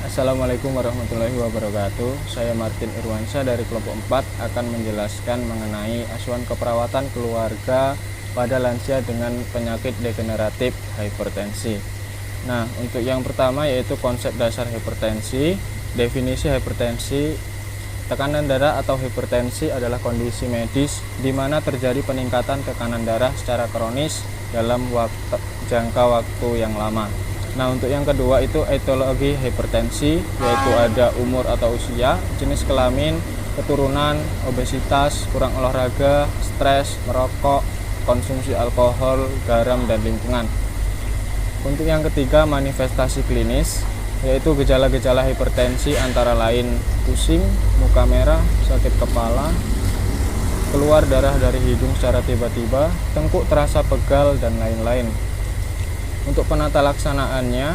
Assalamualaikum warahmatullahi wabarakatuh. Saya Martin Irwansyah dari kelompok 4 akan menjelaskan mengenai asuhan keperawatan keluarga pada lansia dengan penyakit degeneratif hipertensi. Nah, untuk yang pertama yaitu konsep dasar hipertensi. Definisi hipertensi: tekanan darah atau hipertensi adalah kondisi medis di mana terjadi peningkatan tekanan darah secara kronis dalam jangka waktu yang lama. Nah, untuk yang kedua itu etiologi hipertensi, yaitu ada umur atau usia, jenis kelamin, keturunan, obesitas, kurang olahraga, stres, merokok, konsumsi alkohol, garam, dan lingkungan. Untuk yang ketiga, manifestasi klinis, yaitu gejala-gejala hipertensi antara lain pusing, muka merah, sakit kepala, keluar darah dari hidung secara tiba-tiba, tengkuk terasa pegal, dan lain-lain. Untuk penata laksanaannya,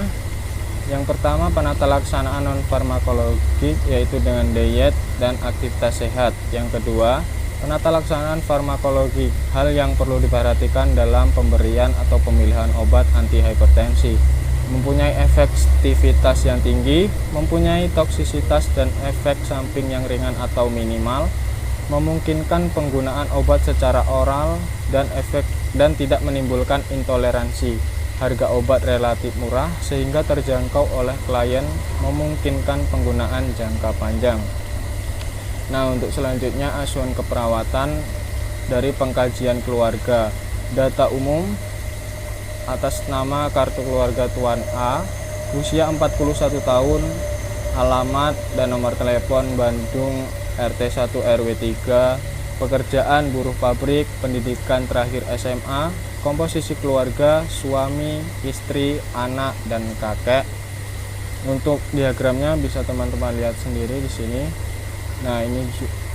yang pertama penata laksanaan non-farmakologik, yaitu dengan diet dan aktivitas sehat. Yang kedua, penata laksanaan farmakologi, hal yang perlu diperhatikan dalam pemberian atau pemilihan obat anti hipertensi: mempunyai efektivitas yang tinggi, mempunyai toksisitas dan efek samping yang ringan atau minimal, memungkinkan penggunaan obat secara oral dan tidak menimbulkan intoleransi. Harga obat relatif murah sehingga terjangkau oleh klien, memungkinkan penggunaan jangka panjang. Nah, untuk selanjutnya asuhan keperawatan dari pengkajian keluarga. Data umum atas nama kartu keluarga Tuan A, usia 41 tahun, alamat dan nomor telepon Bandung RT 1 RW 3, pekerjaan buruh pabrik, pendidikan terakhir SMA, komposisi keluarga suami, istri, anak, dan kakek. Untuk diagramnya bisa teman-teman lihat sendiri di sini. Nah, ini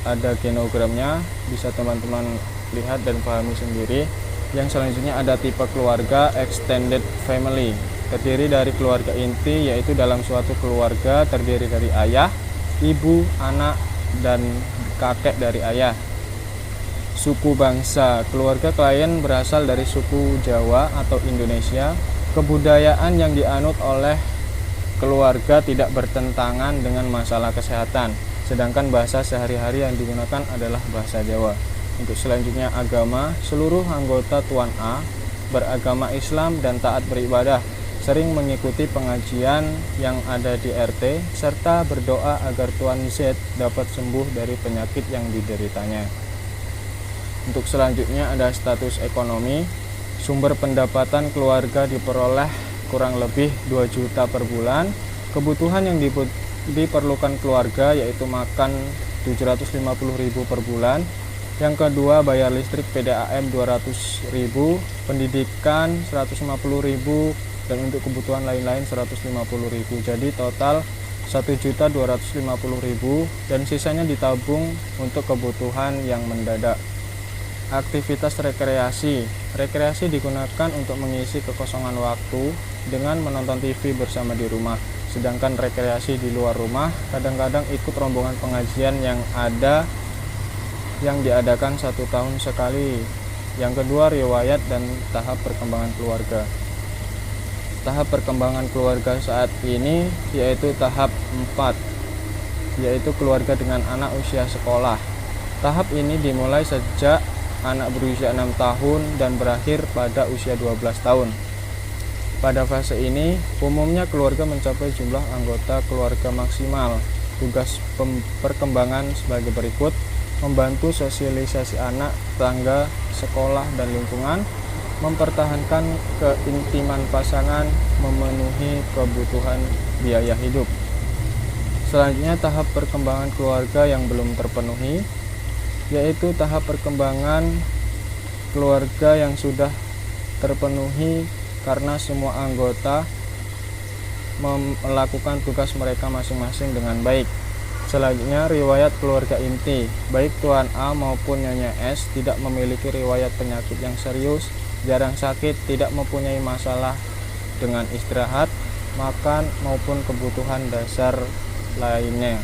ada genogramnya, bisa teman-teman lihat dan pahami sendiri. Yang selanjutnya ada tipe keluarga extended family, terdiri dari keluarga inti, yaitu dalam suatu keluarga terdiri dari ayah, ibu, anak, dan kakek dari ayah. Suku bangsa, keluarga klien berasal dari suku Jawa atau Indonesia. Kebudayaan yang dianut oleh keluarga tidak bertentangan dengan masalah kesehatan, sedangkan bahasa sehari-hari yang digunakan adalah bahasa Jawa. Untuk selanjutnya agama, seluruh anggota Tuan A beragama Islam dan taat beribadah, sering mengikuti pengajian yang ada di RT, serta berdoa agar Tuan Z dapat sembuh dari penyakit yang dideritanya. Untuk selanjutnya ada status ekonomi. Sumber pendapatan keluarga diperoleh kurang lebih 2 juta per bulan. Kebutuhan yang diperlukan keluarga yaitu makan 750.000 per bulan. Yang kedua, bayar listrik PDAM 200.000, pendidikan 150.000, dan untuk kebutuhan lain-lain 150.000. Jadi total 1.250.000, dan sisanya ditabung untuk kebutuhan yang mendadak. Aktivitas rekreasi. Rekreasi digunakan untuk mengisi kekosongan waktu dengan menonton TV bersama di rumah. Sedangkan rekreasi di luar rumah kadang-kadang ikut rombongan pengajian yang diadakan 1 tahun sekali. Yang kedua, riwayat dan tahap perkembangan keluarga. Tahap perkembangan keluarga saat ini yaitu tahap 4, yaitu keluarga dengan anak usia sekolah. Tahap ini dimulai sejak anak berusia 6 tahun dan berakhir pada usia 12 tahun. Pada fase ini, umumnya keluarga mencapai jumlah anggota keluarga maksimal. Tugas perkembangan sebagai berikut: membantu sosialisasi anak, tangga, sekolah, dan lingkungan, mempertahankan keintiman pasangan, memenuhi kebutuhan biaya hidup. Selanjutnya, tahap perkembangan keluarga yang belum terpenuhi, yaitu tahap perkembangan keluarga yang sudah terpenuhi karena semua anggota melakukan tugas mereka masing-masing dengan baik. Selanjutnya, riwayat keluarga inti. Baik Tuan A maupun Nyonya S tidak memiliki riwayat penyakit yang serius, jarang sakit, tidak mempunyai masalah dengan istirahat, makan, maupun kebutuhan dasar lainnya.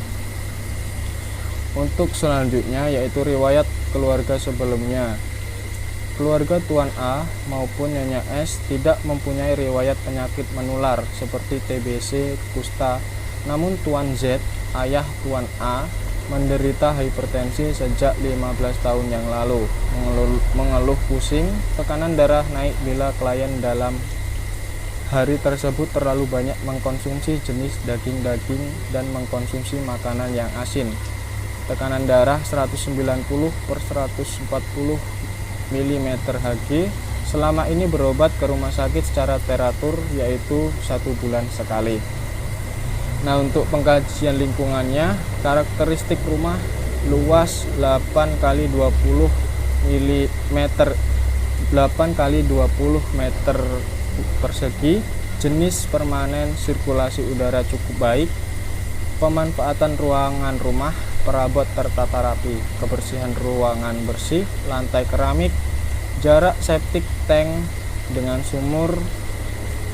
Untuk selanjutnya yaitu riwayat keluarga sebelumnya. Keluarga Tuan A maupun Nyonya S tidak mempunyai riwayat penyakit menular seperti TBC, kusta, Namun Tuan Z, ayah Tuan A, menderita hipertensi sejak 15 tahun yang lalu. Mengeluh pusing, tekanan darah naik bila klien dalam hari tersebut terlalu banyak mengkonsumsi jenis daging-daging dan mengkonsumsi makanan yang asin. Tekanan darah 190/140 mm Hg. Selama ini berobat ke rumah sakit secara teratur, yaitu 1 bulan sekali. Nah, untuk pengkajian lingkungannya, karakteristik rumah luas 8 x 20 mm 8 x 20 meter persegi, jenis permanen, sirkulasi udara cukup baik, pemanfaatan ruangan rumah, perabot tertata rapi, kebersihan ruangan bersih, lantai keramik, jarak septic tank dengan sumur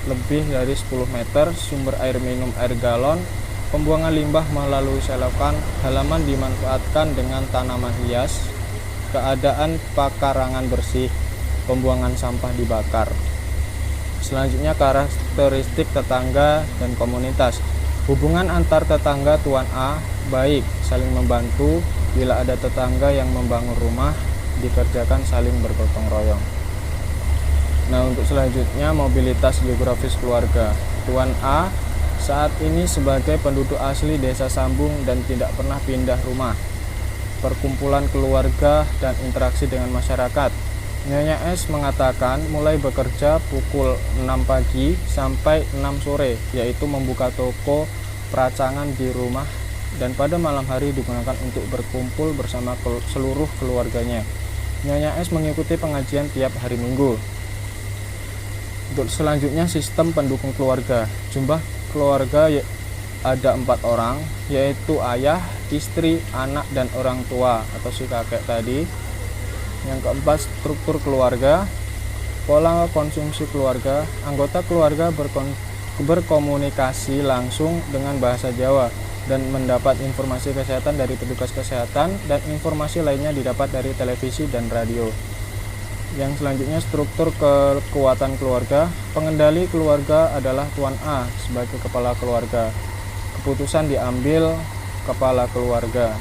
lebih dari 10 meter, sumber air minum air galon, pembuangan limbah melalui selokan, halaman dimanfaatkan dengan tanaman hias, keadaan pekarangan bersih, pembuangan sampah dibakar. Selanjutnya karakteristik tetangga dan komunitas. Hubungan antar tetangga Tuan A baik, saling membantu. Bila ada tetangga yang membangun rumah, dikerjakan saling bergotong royong. Nah, untuk selanjutnya mobilitas geografis keluarga. Tuan A saat ini sebagai penduduk asli Desa Sambung dan tidak pernah pindah rumah. Perkumpulan keluarga dan interaksi dengan masyarakat. Nyonya S mengatakan mulai bekerja pukul 6 pagi sampai 6 sore, yaitu membuka toko peracangan di rumah dan pada malam hari digunakan untuk berkumpul bersama seluruh keluarganya. Nyonya S mengikuti pengajian tiap hari Minggu. Untuk selanjutnya sistem pendukung keluarga. Jumlah keluarga ada 4 orang, yaitu ayah, istri, anak, dan orang tua atau si kakek tadi. Yang keempat, struktur keluarga, pola konsumsi keluarga. Anggota keluarga berkomunikasi langsung dengan bahasa Jawa dan mendapat informasi kesehatan dari petugas kesehatan, dan informasi lainnya didapat dari televisi dan radio. Yang selanjutnya, struktur kekuatan keluarga. Pengendali keluarga adalah Tuan A sebagai kepala keluarga. Keputusan diambil kepala keluarga.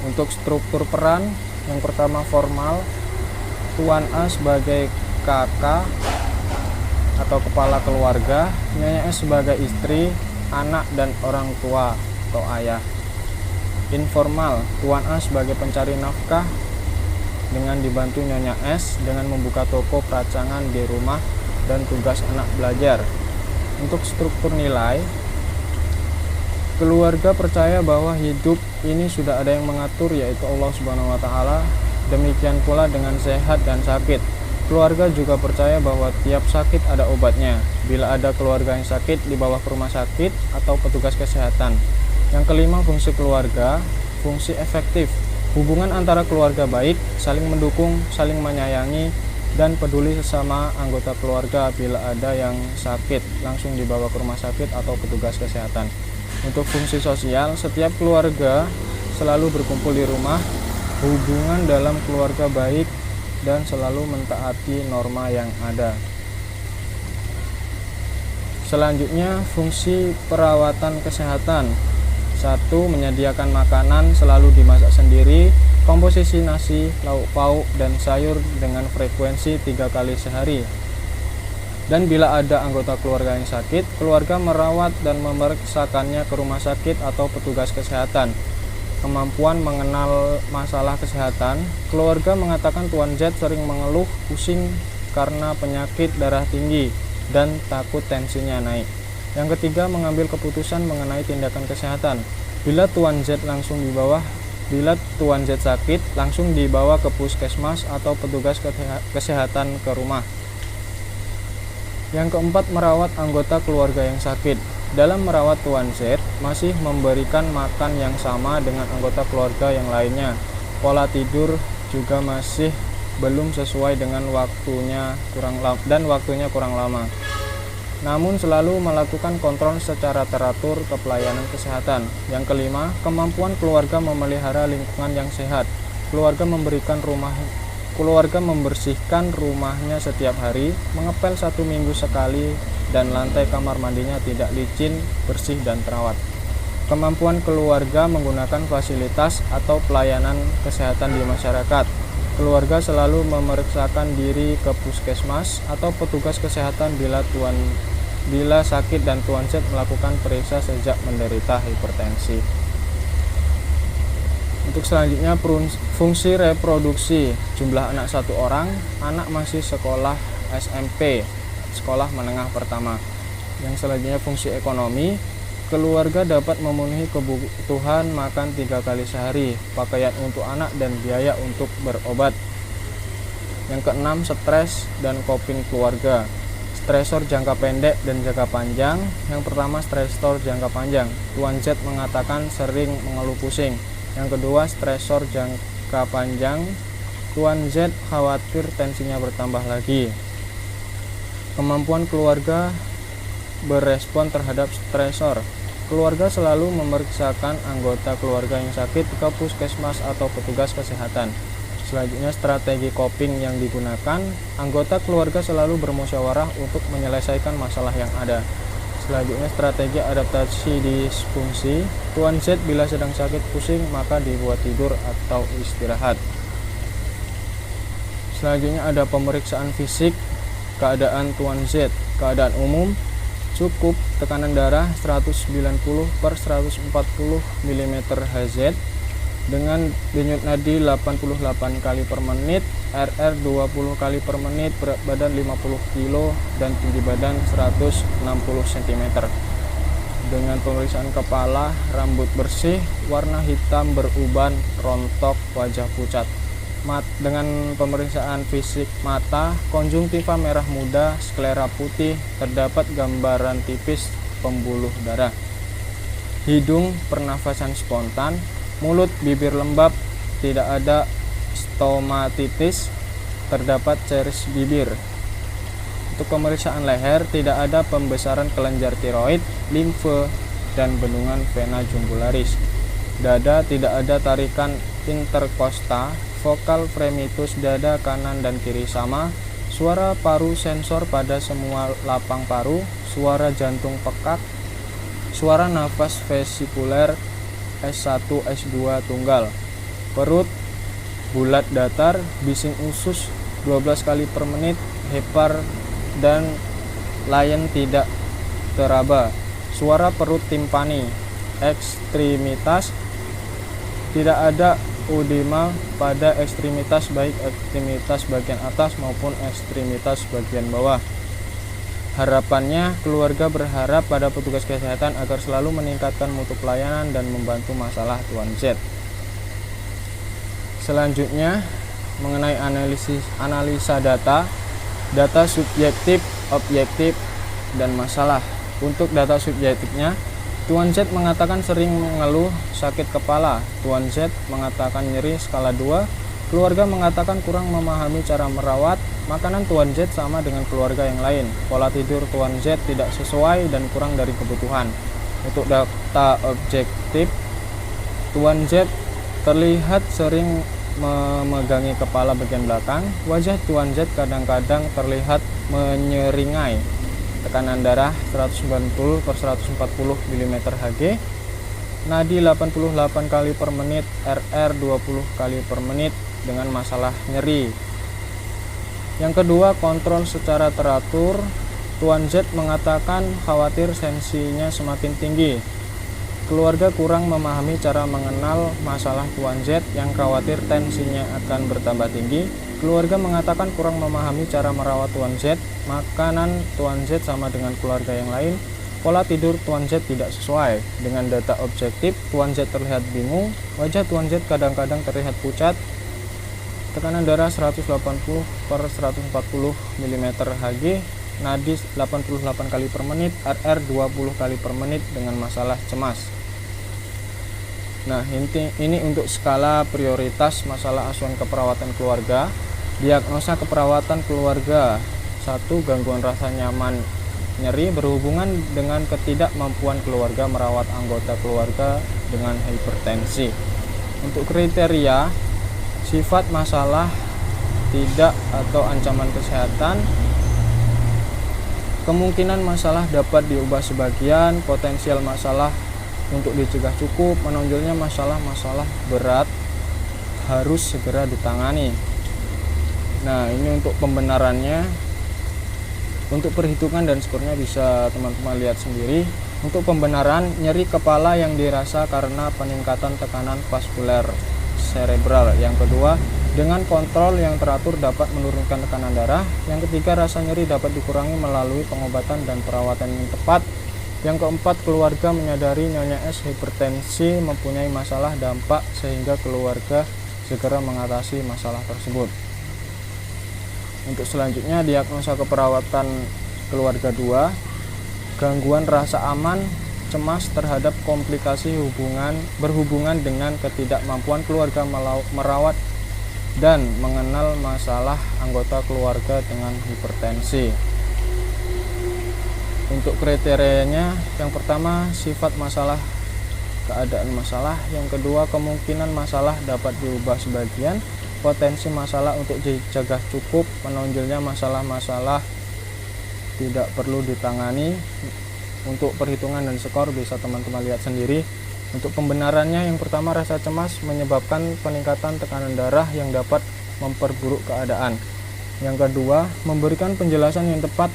Untuk struktur peran, yang pertama formal, Tuan A sebagai kakak atau kepala keluarga, Nyonya S sebagai istri, anak, dan orang tua atau ayah. Informal, Tuan A sebagai pencari nafkah dengan dibantu Nyonya S dengan membuka toko peracangan di rumah dan tugas anak belajar. Untuk struktur nilai, keluarga percaya bahwa hidup ini sudah ada yang mengatur, yaitu Allah Subhanahu wa Ta'ala. Demikian pula dengan sehat dan sakit. Keluarga juga percaya bahwa tiap sakit ada obatnya. Bila ada keluarga yang sakit, dibawa ke rumah sakit atau petugas kesehatan. Yang kelima, fungsi keluarga, fungsi efektif. Hubungan antara keluarga baik, saling mendukung, saling menyayangi, dan peduli sesama anggota keluarga. Bila ada yang sakit, langsung dibawa ke rumah sakit atau petugas kesehatan. Untuk fungsi sosial, setiap keluarga selalu berkumpul di rumah, hubungan dalam keluarga baik, dan selalu mentaati norma yang ada. Selanjutnya, fungsi perawatan kesehatan. 1. Menyediakan makanan selalu dimasak sendiri, komposisi nasi, lauk pauk, dan sayur dengan frekuensi 3 kali sehari. Dan bila ada anggota keluarga yang sakit, keluarga merawat dan memeriksakannya ke rumah sakit atau petugas kesehatan. Kemampuan mengenal masalah kesehatan, keluarga mengatakan Tuan Z sering mengeluh pusing karena penyakit darah tinggi dan takut tensinya naik. Yang ketiga, mengambil keputusan mengenai tindakan kesehatan. Bila Tuan Z sakit, langsung dibawa ke puskesmas atau petugas kesehatan ke rumah. Yang keempat, merawat anggota keluarga yang sakit. Dalam merawat Tuan Z, masih memberikan makan yang sama dengan anggota keluarga yang lainnya. Pola tidur juga masih belum sesuai dengan waktunya kurang lama. Namun selalu melakukan kontrol secara teratur ke pelayanan kesehatan. Yang kelima, kemampuan keluarga memelihara lingkungan yang sehat. Keluarga memberikan rumah Keluarga membersihkan rumahnya setiap hari, mengepel 1 minggu sekali, dan lantai kamar mandinya tidak licin, bersih, dan terawat. Kemampuan keluarga menggunakan fasilitas atau pelayanan kesehatan di masyarakat. Keluarga selalu memeriksakan diri ke puskesmas atau petugas kesehatan bila sakit, dan Tuan Z melakukan periksa sejak menderita hipertensi. Untuk selanjutnya, fungsi reproduksi. Jumlah anak 1 orang, anak masih sekolah SMP, sekolah menengah pertama. Yang selanjutnya, fungsi ekonomi. Keluarga dapat memenuhi kebutuhan makan 3 kali sehari, pakaian untuk anak, dan biaya untuk berobat. Yang keenam, stres dan coping keluarga. Stresor jangka pendek dan jangka panjang. Yang pertama, stresor jangka panjang. Tuan Z mengatakan sering mengeluh pusing. Yang kedua, stresor jangka panjang. Tuan Z khawatir tensinya bertambah lagi. Kemampuan keluarga berespon terhadap stresor. Keluarga selalu memeriksakan anggota keluarga yang sakit ke puskesmas atau petugas kesehatan. Selanjutnya, strategi coping yang digunakan. Anggota keluarga selalu bermusyawarah untuk menyelesaikan masalah yang ada. Selanjutnya, strategi adaptasi disfungsi. Tuan Z bila sedang sakit pusing maka dibuat tidur atau istirahat. Selanjutnya ada pemeriksaan fisik. Keadaan Tuan Z. Keadaan umum, cukup tekanan darah 190/140 mm Hz dengan denyut nadi 88 kali per menit, RR 20 kali per menit, berat badan 50 kg, dan tinggi badan 160 cm. Dengan pemeriksaan kepala, rambut bersih, warna hitam beruban, rontok, wajah pucat. Dengan pemeriksaan fisik mata, konjungtiva merah muda, sklera putih, terdapat gambaran tipis pembuluh darah. Hidung, pernafasan spontan, mulut, bibir lembab, tidak ada stomatitis, terdapat caries bibir. Untuk pemeriksaan leher, tidak ada pembesaran kelenjar tiroid, limfe, dan bendungan vena jugularis. Dada, tidak ada tarikan interkosta, vokal fremitus dada kanan dan kiri sama, suara paru sensor pada semua lapang paru, suara jantung pekak, suara nafas vesikuler S1 S2 tunggal. Perut bulat datar, bising usus 12 kali per menit, hepar dan lain tidak teraba. Suara perut timpani, ekstremitas tidak ada udema pada ekstremitas, baik ekstremitas bagian atas maupun ekstremitas bagian bawah. Harapannya, keluarga berharap pada petugas kesehatan agar selalu meningkatkan mutu pelayanan dan membantu masalah Tuan Z. Selanjutnya, mengenai analisa data subjektif, objektif, dan masalah. Untuk data subjektifnya, Tuan Z mengatakan sering mengeluh sakit kepala. Tuan Z mengatakan nyeri skala 2. Keluarga mengatakan kurang memahami cara merawat. Makanan Tuan Z sama dengan keluarga yang lain. Pola tidur Tuan Z tidak sesuai dan kurang dari kebutuhan. Untuk data objektif, Tuan Z terlihat sering memegangi kepala bagian belakang. Wajah Tuan Z kadang-kadang terlihat menyeringai. Tekanan darah 190/140 mm Hg, nadi 88 kali per menit, RR 20 kali per menit dengan masalah nyeri. Yang kedua, kontrol secara teratur. Tuan Z mengatakan khawatir tensinya semakin tinggi. Keluarga kurang memahami cara mengenal masalah Tuan Z yang khawatir tensinya akan bertambah tinggi. Keluarga mengatakan kurang memahami cara merawat Tuan Z. Makanan Tuan Z sama dengan keluarga yang lain. Pola tidur Tuan Z tidak sesuai. Dengan data objektif, Tuan Z terlihat bingung. Wajah Tuan Z kadang-kadang terlihat pucat. Tekanan darah 180/140 mm Hg, nadi 88 kali per menit, RR 20 kali per menit dengan masalah cemas. Nah, ini untuk skala prioritas masalah asuhan keperawatan keluarga. Diagnosa keperawatan keluarga. 1. Gangguan rasa nyaman nyeri berhubungan dengan ketidakmampuan keluarga merawat anggota keluarga dengan hipertensi. Untuk kriteria, sifat masalah tidak atau ancaman kesehatan. Kemungkinan masalah dapat diubah sebagian, potensial masalah untuk dicegah cukup, menonjolnya masalah-masalah berat harus segera ditangani. Nah, ini untuk pembenarannya. Untuk perhitungan dan skornya bisa teman-teman lihat sendiri. Untuk pembenaran, nyeri kepala yang dirasa karena peningkatan tekanan vaskuler cerebral. Yang kedua, dengan kontrol yang teratur dapat menurunkan tekanan darah. Yang ketiga, rasa nyeri dapat dikurangi melalui pengobatan dan perawatan yang tepat. Yang keempat, keluarga menyadari Nyonya S hipertensi mempunyai masalah dampak sehingga keluarga segera mengatasi masalah tersebut. Untuk selanjutnya, diagnosa keperawatan keluarga 2, gangguan rasa aman, cemas terhadap komplikasi berhubungan dengan ketidakmampuan keluarga merawat dan mengenal masalah anggota keluarga dengan hipertensi. Untuk kriterianya, yang pertama sifat masalah, keadaan masalah. Yang kedua, kemungkinan masalah dapat diubah sebagian, potensi masalah untuk dicegah cukup, menonjolnya masalah-masalah tidak perlu ditangani. Untuk perhitungan dan skor bisa teman-teman lihat sendiri. Untuk pembenarannya, yang pertama, rasa cemas menyebabkan peningkatan tekanan darah yang dapat memperburuk keadaan. Yang kedua, memberikan penjelasan yang tepat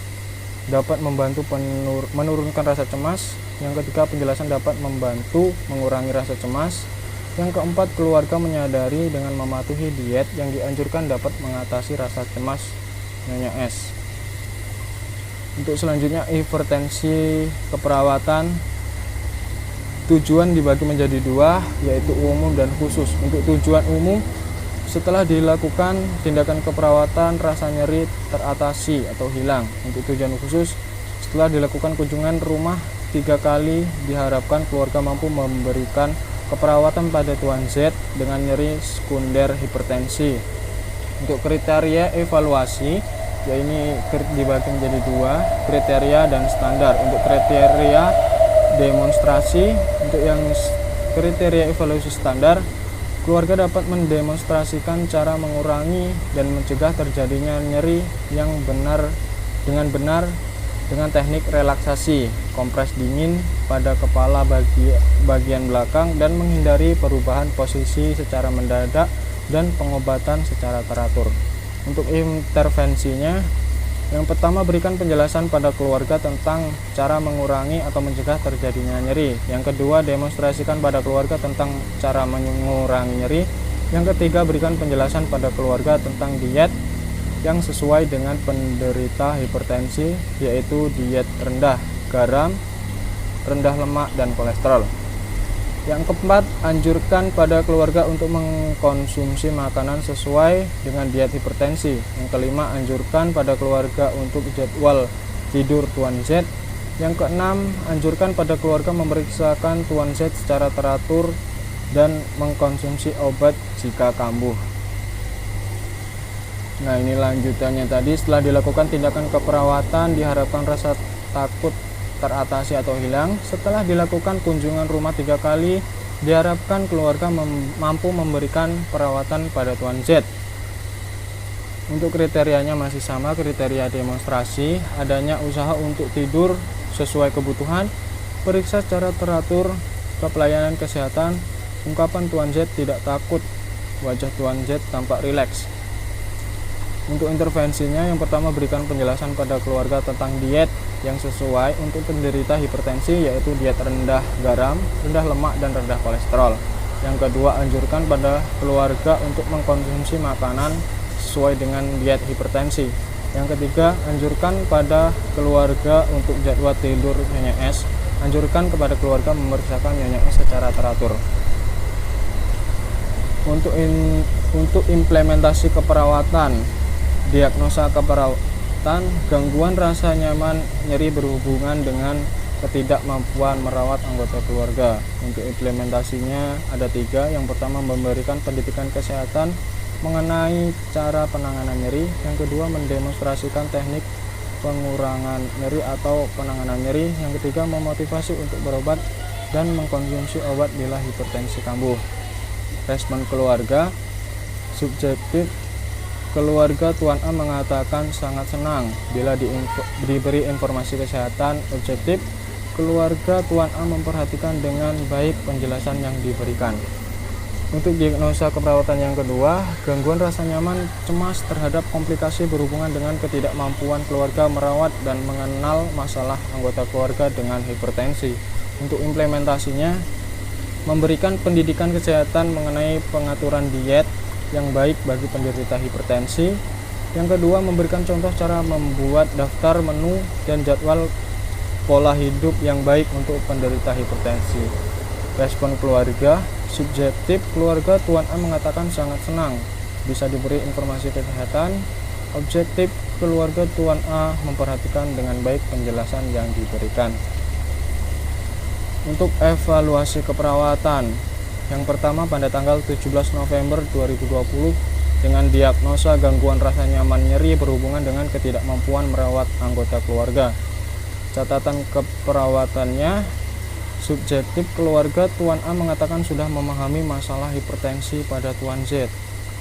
dapat membantu menurunkan rasa cemas. Yang ketiga, penjelasan dapat membantu mengurangi rasa cemas. Yang keempat, keluarga menyadari dengan mematuhi diet yang dianjurkan dapat mengatasi rasa cemas Nyonya S. Untuk selanjutnya, hipertensi keperawatan. Tujuan dibagi menjadi dua, yaitu umum dan khusus. Untuk tujuan umum, setelah dilakukan tindakan keperawatan, rasa nyeri teratasi atau hilang. Untuk tujuan khusus, setelah dilakukan kunjungan rumah 3 kali, diharapkan keluarga mampu memberikan keperawatan pada Tuan Z dengan nyeri sekunder hipertensi. Untuk kriteria evaluasi, ya ini dibagi menjadi 2, kriteria dan standar. Untuk kriteria demonstrasi, untuk yang kriteria evaluasi standar, keluarga dapat mendemonstrasikan cara mengurangi dan mencegah terjadinya nyeri yang benar dengan teknik relaksasi, kompres dingin pada kepala bagian belakang dan menghindari perubahan posisi secara mendadak dan pengobatan secara teratur. Untuk intervensinya, yang pertama, berikan penjelasan pada keluarga tentang cara mengurangi atau mencegah terjadinya nyeri. Yang kedua, demonstrasikan pada keluarga tentang cara mengurangi nyeri. Yang ketiga, berikan penjelasan pada keluarga tentang diet yang sesuai dengan penderita hipertensi, yaitu diet rendah garam, rendah lemak, dan kolesterol. Yang keempat, anjurkan pada keluarga untuk mengkonsumsi makanan sesuai dengan diet hipertensi. Yang kelima, anjurkan pada keluarga untuk jadwal tidur Tuan Z. Yang keenam, anjurkan pada keluarga memeriksakan Tuan Z secara teratur dan mengkonsumsi obat jika kambuh. Nah, ini lanjutannya tadi. Setelah dilakukan tindakan keperawatan, diharapkan rasa takut teratasi atau hilang. Setelah dilakukan kunjungan rumah 3 kali, diharapkan keluarga mampu memberikan perawatan pada Tuan Z. Untuk kriterianya masih sama, kriteria demonstrasi, adanya usaha untuk tidur sesuai kebutuhan, periksa secara teratur ke pelayanan kesehatan, ungkapan Tuan Z tidak takut, wajah Tuan Z tampak rileks. Untuk intervensinya, yang pertama, berikan penjelasan pada keluarga tentang diet yang sesuai untuk penderita hipertensi, yaitu diet rendah garam, rendah lemak, dan rendah kolesterol. Yang kedua, anjurkan pada keluarga untuk mengkonsumsi makanan sesuai dengan diet hipertensi. Yang ketiga, anjurkan pada keluarga untuk jadwal tidur Nyonya S. Anjurkan kepada keluarga memeriksakan Nyonya S secara teratur. Untuk implementasi keperawatan, diagnosa keperawatan, gangguan rasa nyaman nyeri berhubungan dengan ketidakmampuan merawat anggota keluarga. Untuk implementasinya ada 3. Yang pertama, memberikan pendidikan kesehatan mengenai cara penanganan nyeri. Yang kedua, mendemonstrasikan teknik pengurangan nyeri atau penanganan nyeri. Yang ketiga, memotivasi untuk berobat dan mengkonsumsi obat bila hipertensi kambuh. Respon keluarga, subjektif keluarga Tuan A mengatakan sangat senang bila diberi informasi kesehatan objektif. Keluarga Tuan A memperhatikan dengan baik penjelasan yang diberikan. Untuk diagnosa keperawatan yang kedua, gangguan rasa nyaman cemas terhadap komplikasi berhubungan dengan ketidakmampuan keluarga merawat dan mengenal masalah anggota keluarga dengan hipertensi. Untuk implementasinya, memberikan pendidikan kesehatan mengenai pengaturan diet yang baik bagi penderita hipertensi. Yang kedua, memberikan contoh cara membuat daftar menu dan jadwal pola hidup yang baik untuk penderita hipertensi. Respon keluarga subjektif, keluarga Tuan A mengatakan sangat senang bisa diberi informasi kesehatan. Objektif, keluarga Tuan A memperhatikan dengan baik penjelasan yang diberikan. Untuk evaluasi keperawatan, yang pertama pada tanggal 17 November 2020 dengan diagnosa gangguan rasa nyaman nyeri berhubungan dengan ketidakmampuan merawat anggota keluarga. Catatan keperawatannya, subjektif, keluarga Tuan A mengatakan sudah memahami masalah hipertensi pada Tuan Z.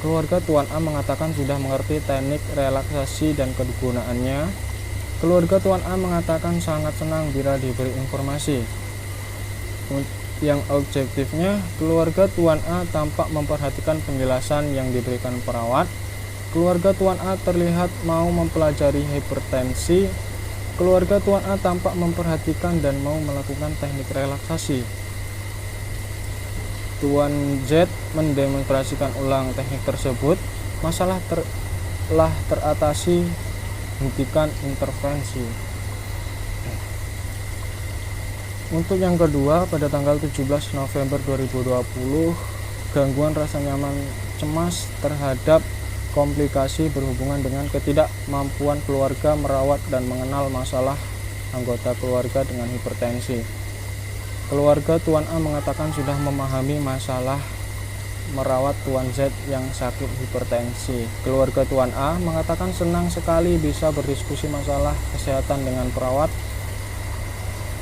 Keluarga Tuan A mengatakan sudah mengerti teknik relaksasi dan kegunaannya. Keluarga Tuan A mengatakan sangat senang bila diberi informasi. Yang objektifnya, keluarga Tuan A tampak memperhatikan penjelasan yang diberikan perawat. Keluarga Tuan A terlihat mau mempelajari hipertensi. Keluarga Tuan A tampak memperhatikan dan mau melakukan teknik relaksasi. Tuan Z mendemonstrasikan ulang teknik tersebut. Masalah telah teratasi, hentikan intervensi. Untuk yang kedua, pada tanggal 17 November 2020, gangguan rasa nyaman cemas terhadap komplikasi berhubungan dengan ketidakmampuan keluarga merawat dan mengenal masalah anggota keluarga dengan hipertensi. Keluarga Tuan A mengatakan sudah memahami masalah merawat Tuan Z yang sakit hipertensi. Keluarga Tuan A mengatakan senang sekali bisa berdiskusi masalah kesehatan dengan perawat.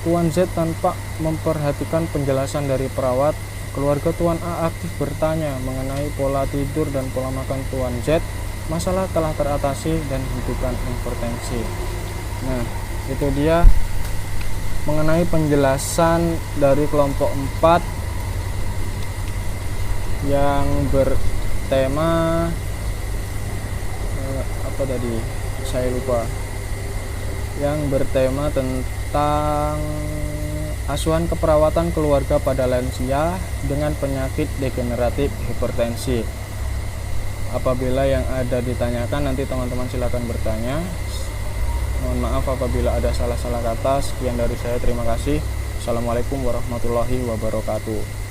Tuan Z tanpa memperhatikan penjelasan dari perawat. Keluarga Tuan A aktif bertanya mengenai pola tidur dan pola makan Tuan Z. Masalah telah teratasi dan hentikan hipertensi. Nah, itu dia mengenai penjelasan dari kelompok 4 yang bertema apa tadi? Saya lupa. Yang bertema tentang asuhan keperawatan keluarga pada lansia dengan penyakit degeneratif hipertensi. Apabila yang ada ditanyakan, nanti teman-teman silakan bertanya. Mohon maaf apabila ada salah-salah kata. Sekian dari saya, terima kasih. Assalamualaikum warahmatullahi wabarakatuh.